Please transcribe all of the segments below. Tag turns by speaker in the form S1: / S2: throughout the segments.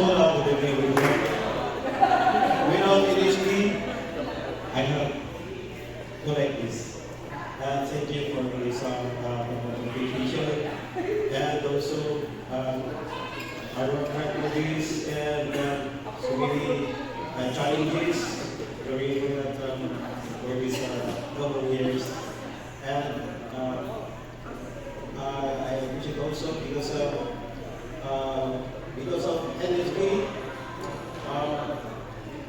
S1: all, good evening, everyone. Without NSP, I have go like this. Thank you for this invitation. And also, I work hard for this and so many challenges during that for these couple of years. And I appreciate also because of NSP,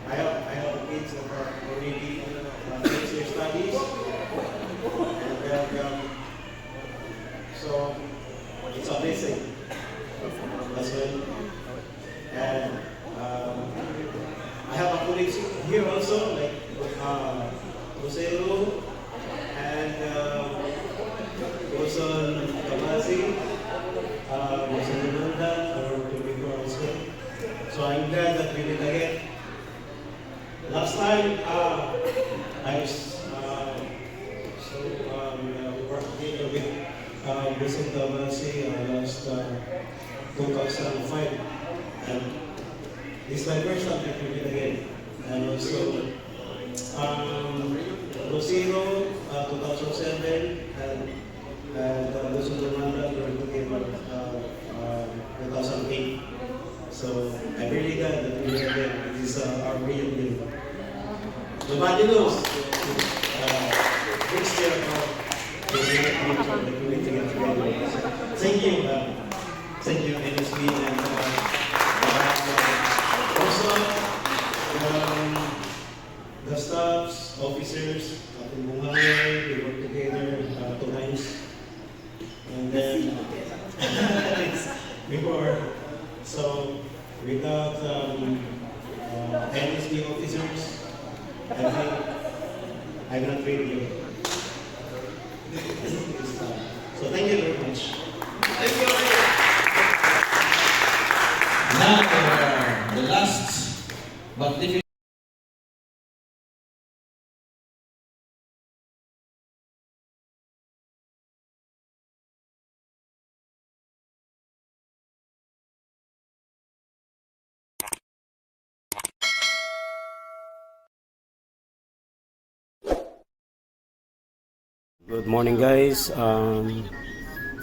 S1: I have kids that are already finished their studies, and then so it's a blessing as well. And I have a colleagues here also like Rosero and Wilson Kamasi, Wilson Lunda, or to be also. So I'm glad that we did again. Last time, I was working with Wilson Kamasi last 2005, and this is my first time that we did again. And also, Rosino, 2007, and Wilson Lunda, we were together 2008. So I'm really glad that we are here. This is our reunion. Nobody knows. Next year, the community get together. Thank you, NSB, and also the staffs, officers, Ating Bungay, we work together 2 times, and then before. So without NSB officers, I think I'm not ready here. So thank you very much.
S2: Thank you. Now, the last but difficult.
S3: Good morning guys.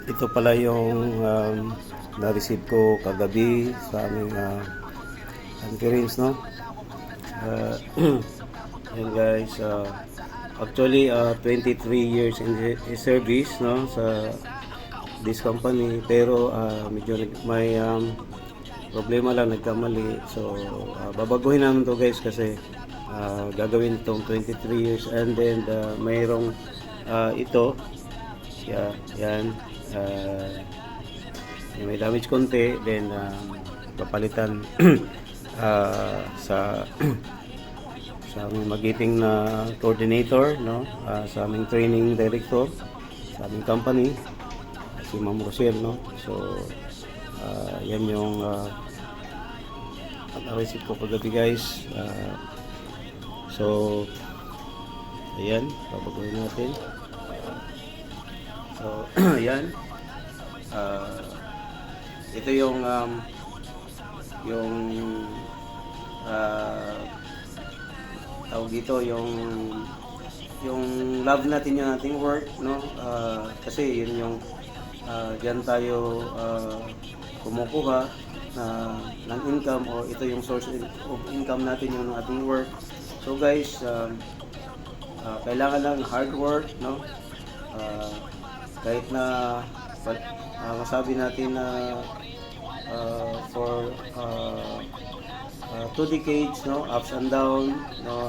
S3: Ito pala yung na-receive ko kagabi sa aming conference, no? Yan guys, actually 23 years in service, no, sa this company, pero medyo may problema lang, nagkamali. So babaguhin namin to guys kasi gagawin itong 23 years, and then mayroong ito, yan, may damage konti, then papalitan sa aming magiting na coordinator, no, sa aming training director sa aming company, si Ma'am Rosel, no. So yan yung receipt ko kagabi guys. So ayan, babaguhin natin. So ayan, ito yung tawag dito, yung love natin yung ating work, no. Kasi yun yung diyan tayo kumukuha ng income, o ito yung source of income natin, yung ating work. So guys, kailangan lang hard work, no. Kahit na masabi natin na for 2 decades, no, ups and down, no,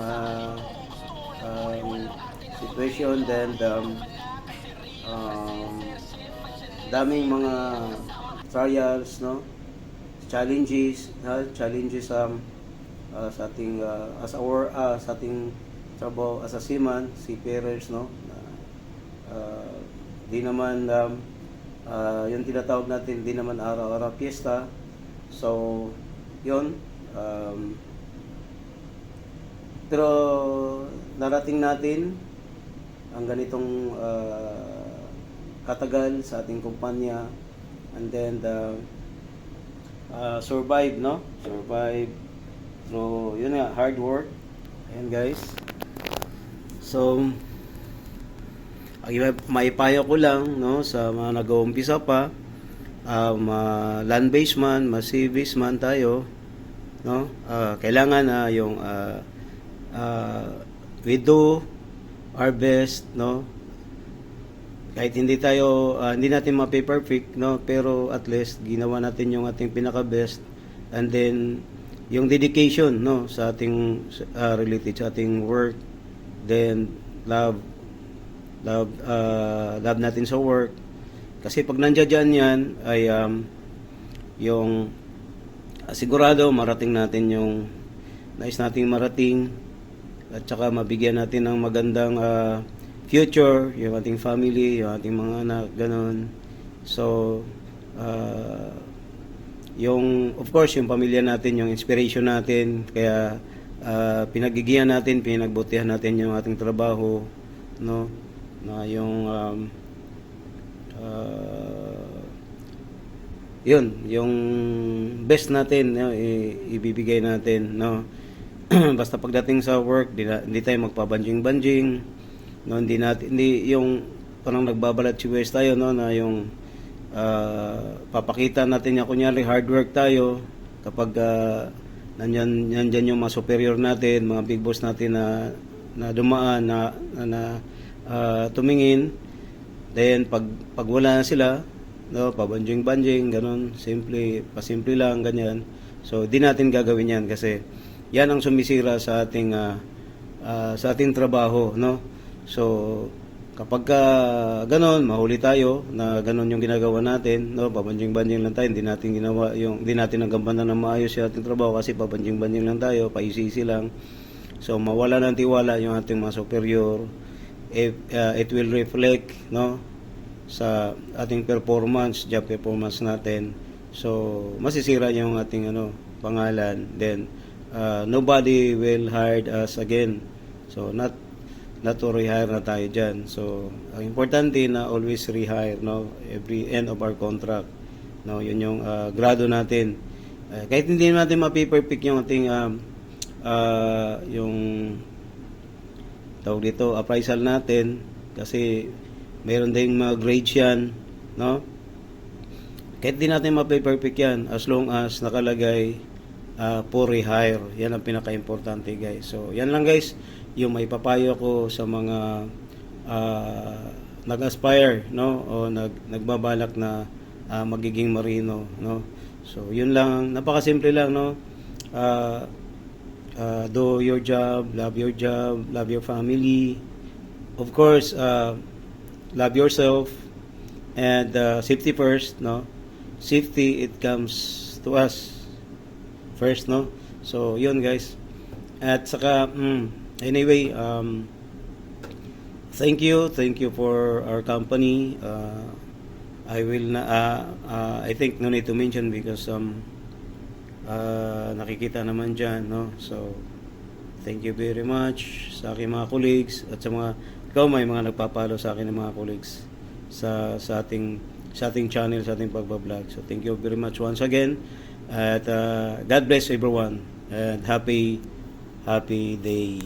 S3: situation, then daming mga trials, no, challenges sa ating sa ating trabaho as a seafarers, no. Di naman yung tinatawag natin, di naman araw-araw piyesta. So yun, pero narating natin ang ganitong katagal sa ating kumpanya, and then survive, no, survive through, yun nga, hard work. Ayan guys. So, ang maipayo ko lang, no, sa mga nag-uumpisa pa, land-based man, sea-based man tayo, no, kailangan na yung we do our best, no, kahit hindi tayo hindi natin ma-perfect, no, pero at least ginawa natin yung ating pinaka-best, and then yung dedication, no, sa ating related sa ating work, then love natin sa work. Kasi pag nandiyan dyan yan ay yung sigurado marating natin yung nais nating marating, at saka mabigyan natin ng magandang future yung ating family, yung ating mga anak, ganon. So yung of course yung pamilya natin, yung inspiration natin, kaya pinagigihan natin, pinagbutihan natin yung ating trabaho, no, na yung yun yung best natin, no, ibibigay natin, no. Basta pagdating sa work, hindi tayo magpabanjing-banjing, no, hindi yung parang nagbabalat si West tayo, no, na yung papakita natin yung kunyari hard work tayo kapag nandyan yung mga superior natin, mga big boss natin na dumaan, na tumingin, then pag wala na sila, no, pabanjing-banjing, ganun, pasimple lang, ganyan. So di natin gagawin yan kasi yan ang sumisira sa ating trabaho, no. So kapag ganun, mahuli tayo na ganun yung ginagawa natin, no, pabanjing-banjing lang tayo, hindi natin nagampanan ng maayos yung ating trabaho kasi pabanjing-banjing lang tayo, paisisi lang. So mawala ng tiwala yung ating mga superior. It will reflect, no, sa ating job performance natin. So masisira yung ating pangalan. Then nobody will hire us again. So not to rehire na tayo dyan. So ang importante na always rehire, no, every end of our contract, no, yun yung grado natin. Kahit hindi natin mapiperfect yung ating yung tawag dito, appraisal natin, kasi meron ding mga grades yan, no? Kahit di natin mape-perfect yan, as long as nakalagay for rehire, yan ang pinaka-importante guys. So yan lang guys, yung may papayo ko sa mga nag-aspire, no, o nagbabalak na magiging marino, no. So yun lang, napakasimple lang, no. Do your job, love your family, of course, love yourself, and safety first, no. Safety, it comes to us first, no. So yun guys, at saka anyway, thank you for our company. I think no need to mention because nakikita naman dyan, no. So thank you very much sa aking mga colleagues, at sa may mga nagpapalo sa akin ng mga colleagues sa ating channel, sa ating pagbablog. So thank you very much once again, at God bless everyone, and happy day.